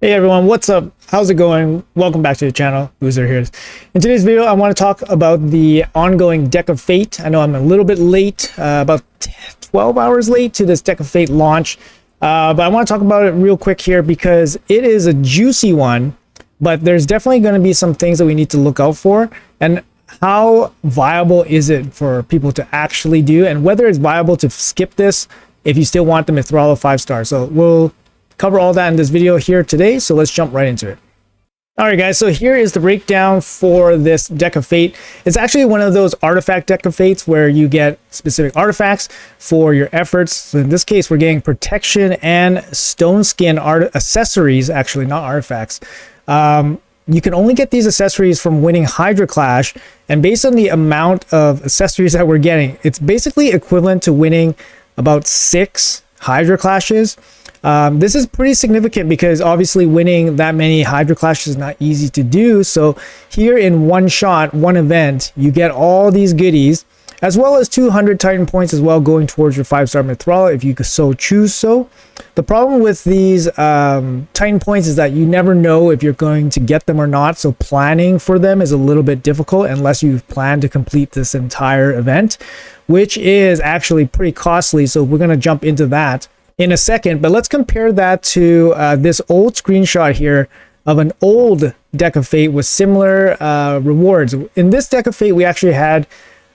Hey everyone, what's up? How's it going? Welcome back to the channel. Boozer here. In today's video, I want to talk about the ongoing Deck of Fate. I know I'm a little bit late, about 12 hours late to this Deck of Fate launch, but I want to talk about it real quick here because it is a juicy one, but there's definitely going to be some things that we need to look out for, and how viable is it for people to actually do, and whether it's viable to skip this if you still want them to Referral 5-star. So we'll cover all that in this video here today, so let's jump right into it. All right guys, so here is the breakdown for this Deck of Fate. It's actually one of those artifact Deck of Fates where you get specific artifacts for your efforts. So in this case, we're getting protection and stoneskin accessories, actually not artifacts. You can only get these accessories from winning Hydra Clash, and based on the amount of accessories that we're getting, it's basically equivalent to winning about 6 Hydra Clashes. This is pretty significant because obviously winning that many Hydra Clashes is not easy to do. So here in one shot, one event, you get all these goodies, as well as 200 Titan points as well, going towards your 5-star Mithril if you so choose so. The problem with these Titan points is that you never know if you're going to get them or not. So planning for them is a little bit difficult unless you've planned to complete this entire event, which is actually pretty costly. So we're going to jump into that in a second, but let's compare that to this old screenshot here of an old Deck of Fate with similar rewards. In this Deck of Fate, we actually had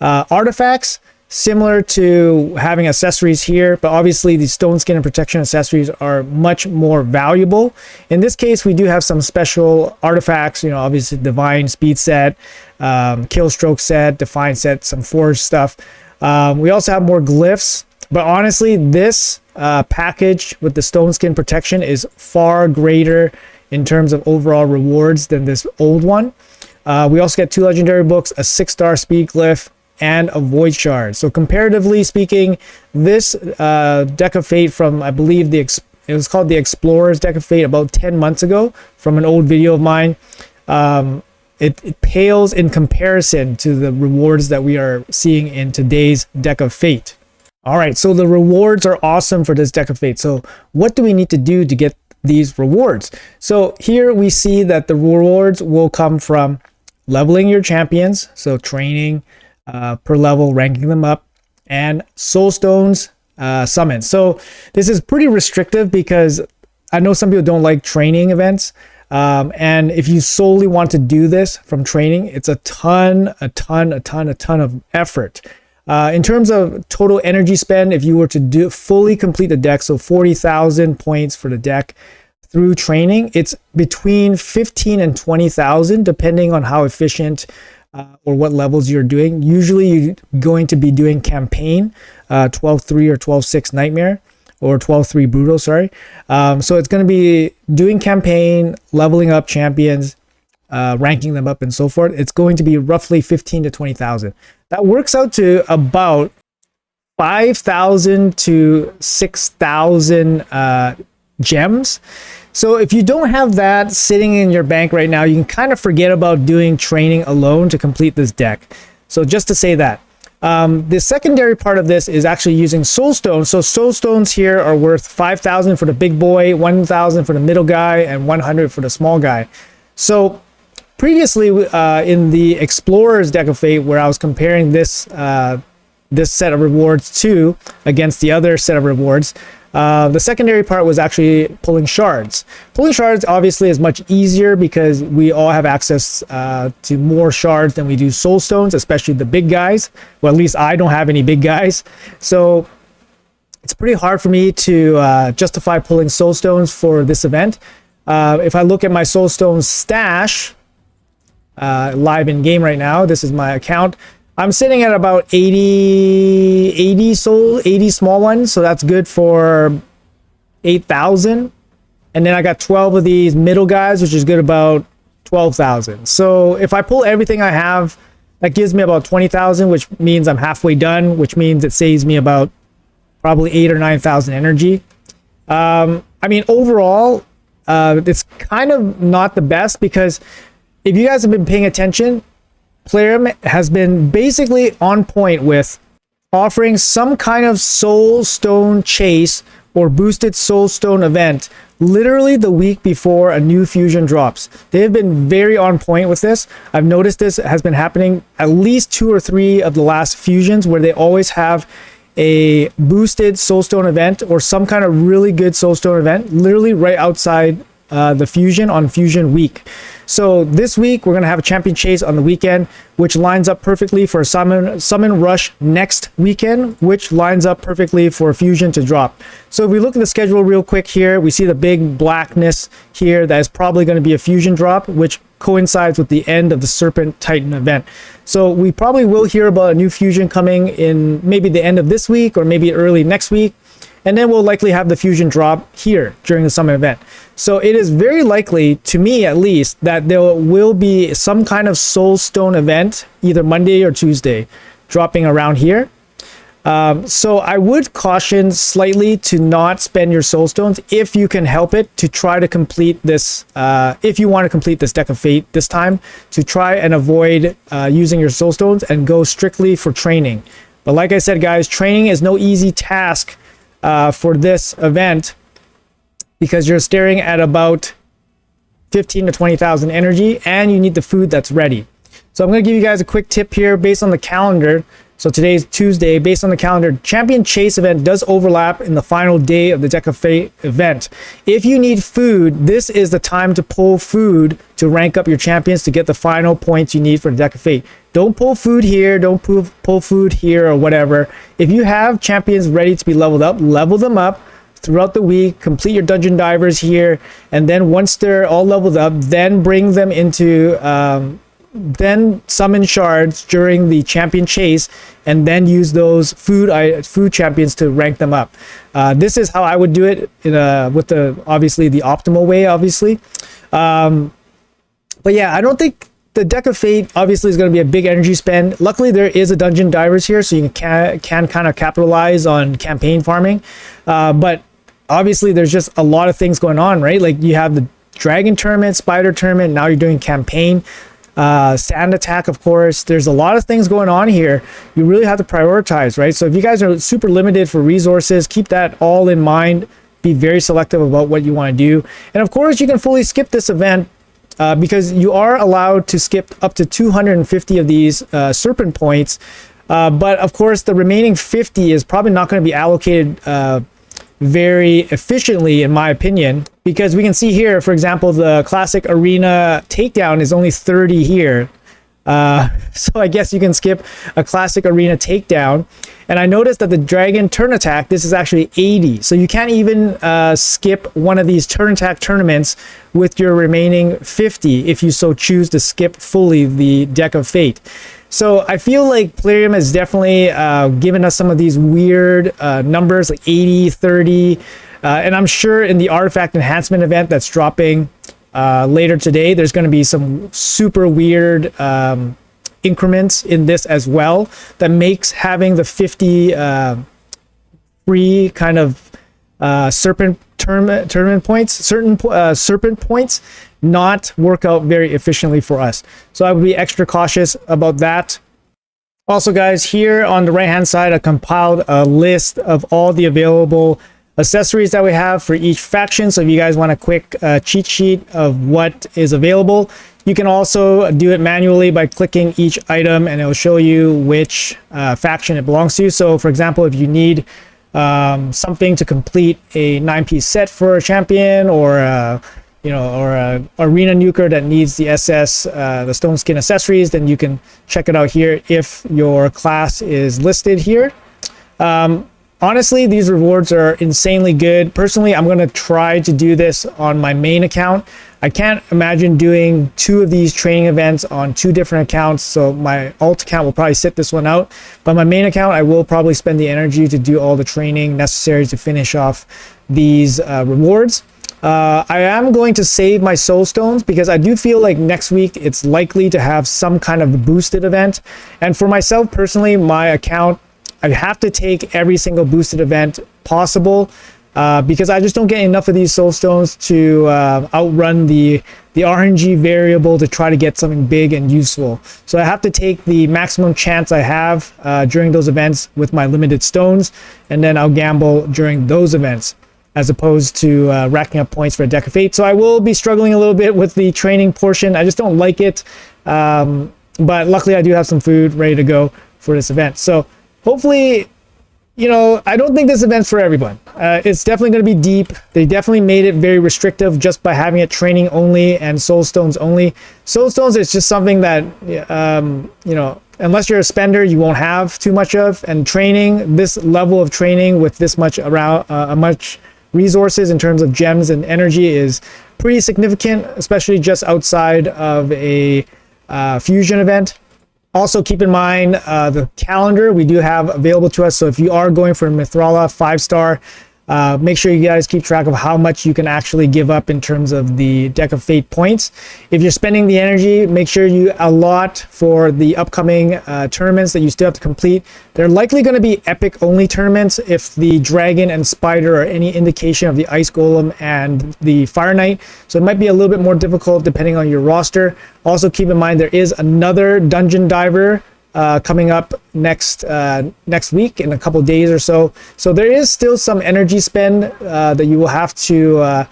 artifacts similar to having accessories here, but obviously the stone skin and protection accessories are much more valuable. In this case, we do have some special artifacts, you know, obviously divine speed set, kill stroke set, define set, some forge stuff. We also have more glyphs, but honestly, this package with the stone skin protection is far greater in terms of overall rewards than this old one. We also get 2 legendary books, a 6-star speed glyph, and a void shard. So comparatively speaking, this Deck of Fate from, I believe, it was called the Explorers Deck of Fate about 10 months ago from an old video of mine. It pales in comparison to the rewards that we are seeing in today's Deck of Fate. All right, so the rewards are awesome for this Deck of Fate. So what do we need to do to get these rewards? So here we see that the rewards will come from leveling your champions, so training per level, ranking them up, and soul stones summons. So this is pretty restrictive because I know some people don't like training events, and if you solely want to do this from training, it's a ton of effort. In terms of total energy spend, if you were to fully complete the deck, so 40,000 points for the deck through training, it's between 15 and 20,000 depending on how efficient or what levels you're doing. Usually you're going to be doing campaign 12-3 or 12-6 nightmare, or 12-3 brutal, sorry. So it's going to be doing campaign, leveling up champions, ranking them up, and so forth. It's going to be roughly 15 to 20,000. That works out to about 5,000 to 6,000 gems. So if you don't have that sitting in your bank right now, you can kind of forget about doing training alone to complete this deck. So just to say that. The secondary part of this is actually using soul stones. So soul stones here are worth 5,000 for the big boy, 1,000 for the middle guy, and 100 for the small guy. So previously in the Explorers Deck of Fate, where I was comparing this this set of rewards to against the other set of rewards, the secondary part was actually pulling shards. Pulling shards obviously is much easier because we all have access to more shards than we do soul stones, especially the big guys. Well, at least I don't have any big guys. So it's pretty hard for me to justify pulling soul stones for this event. If I look at my soul stones stash, live in game right now, this is my account, I'm sitting at about 80 small ones, so that's good for 8,000. And then I got 12 of these middle guys, which is good about 12,000. So if I pull everything I have, that gives me about 20,000, which means I'm halfway done, which means it saves me about probably 8,000 or 9,000 energy. I mean, overall, it's kind of not the best because if you guys have been paying attention, Plarium has been basically on point with offering some kind of soul stone chase or boosted soul stone event literally the week before a new fusion drops. They have been very on point with this. I've noticed this has been happening at least 2 or 3 of the last fusions, where they always have a boosted soulstone event or some kind of really good soulstone event literally right outside the fusion on fusion week. So this week we're going to have a champion chase on the weekend, which lines up perfectly for a summon rush next weekend, which lines up perfectly for a fusion to drop. So if we look at the schedule real quick here, we see the big blackness here that is probably going to be a fusion drop, which coincides with the end of the Serpent Titan event. So we probably will hear about a new fusion coming in maybe the end of this week or maybe early next week. And then we'll likely have the fusion drop here during the summon event. So it is very likely, to me at least, that there will be some kind of soulstone event either Monday or Tuesday dropping around here. So I would caution slightly to not spend your soulstones if you can help it, to try to complete this, if you want to complete this Deck of Fate this time, to try and avoid using your soulstones and go strictly for training. But like I said, guys, training is no easy task for this event, because you're staring at about 15 to 20,000 energy, and you need the food that's ready. So I'm going to give you guys a quick tip here based on the calendar. So today's Tuesday. Based on the calendar, Champion Chase event does overlap in the final day of the Deck of Fate event. If you need food, this is the time to pull food to rank up your champions to get the final points you need for the Deck of Fate. Don't pull food here, don't pull food here or whatever. If you have champions ready to be leveled up, level them up throughout the week, complete your dungeon divers here, and then once they're all leveled up, then bring them into then summon shards during the champion chase, and then use those food champions to rank them up. This is how I would do it with the obviously the optimal way, obviously. But yeah, I don't think the Deck of Fate obviously is going to be a big energy spend. Luckily, there is a dungeon divers here, so you can kind of capitalize on campaign farming. But obviously, there's just a lot of things going on, right? Like you have the dragon tournament, spider tournament. Now you're doing campaign. Sand attack, of course. There's a lot of things going on here. You really have to prioritize, right? So if you guys are super limited for resources, keep that all in mind. Be very selective about what you want to do. And of course, you can fully skip this event because you are allowed to skip up to 250 of these Serpent points. But of course, the remaining 50 is probably not going to be allocated very efficiently, in my opinion, because we can see here, for example, the classic arena takedown is only 30 here. So I guess you can skip a classic arena takedown. And I noticed that the dragon turn attack, this is actually 80. So you can't even skip one of these turn attack tournaments with your remaining 50 if you so choose to skip fully the Deck of Fate. So I feel like Plarium has definitely given us some of these weird numbers like 80, 30. And I'm sure in the artifact enhancement event that's dropping later today, there's going to be some super weird increments in this as well that makes having the 50 free kind of serpent tournament points, serpent points, not work out very efficiently for us. So I would be extra cautious about that. Also, guys, here on the right hand side, I compiled a list of all the available accessories that we have for each faction. So if you guys want a quick cheat sheet of what is available, you can also do it manually by clicking each item, and it will show you which faction it belongs to. So for example, if you need something to complete a 9-piece set for a champion, or or a arena nuker that needs the SS, the stoneskin accessories, then you can check it out here if your class is listed here. Honestly, these rewards are insanely good. Personally, I'm going to try to do this on my main account. I can't imagine doing 2 of these training events on 2 different accounts, so my alt account will probably sit this one out. But my main account, I will probably spend the energy to do all the training necessary to finish off these rewards. I am going to save my soul stones because I do feel like next week it's likely to have some kind of boosted event. And for myself personally, my account, I have to take every single boosted event possible because I just don't get enough of these soul stones to outrun the RNG variable to try to get something big and useful. So I have to take the maximum chance I have during those events with my limited stones, and then I'll gamble during those events. as opposed to racking up points for a Deck of Fate. So I will be struggling a little bit with the training portion. I just don't like it. But luckily I do have some food ready to go for this event. So hopefully, you know, I don't think this event's for everyone. It's definitely going to be deep. They definitely made it very restrictive just by having it training only and soul stones only. Soul stones is just something that, you know, unless you're a spender, you won't have too much of. And training, this level of training with this much around, much resources in terms of gems and energy is pretty significant, especially just outside of a fusion event. Also keep in mind the calendar we do have available to us. So if you are going for Mithrala 5-star, make sure you guys keep track of how much you can actually give up in terms of the Deck of Fate points. If you're spending the energy, make sure you allot for the upcoming tournaments that you still have to complete. They're likely going to be epic only tournaments if the dragon and spider are any indication of the ice golem and the fire knight. So it might be a little bit more difficult depending on your roster. Also keep in mind there is another dungeon diver coming up next week in a couple days or so. So there is still some energy spend that you will have to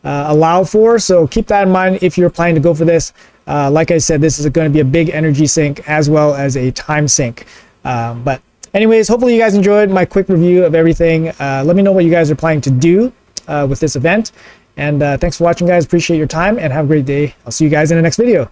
allow for. So keep that in mind if you're planning to go for this. Like I said, this is going to be a big energy sink as well as a time sink. But anyways, hopefully you guys enjoyed my quick review of everything. Let me know what you guys are planning to do with this event. And thanks for watching, guys. Appreciate your time and have a great day. I'll see you guys in the next video.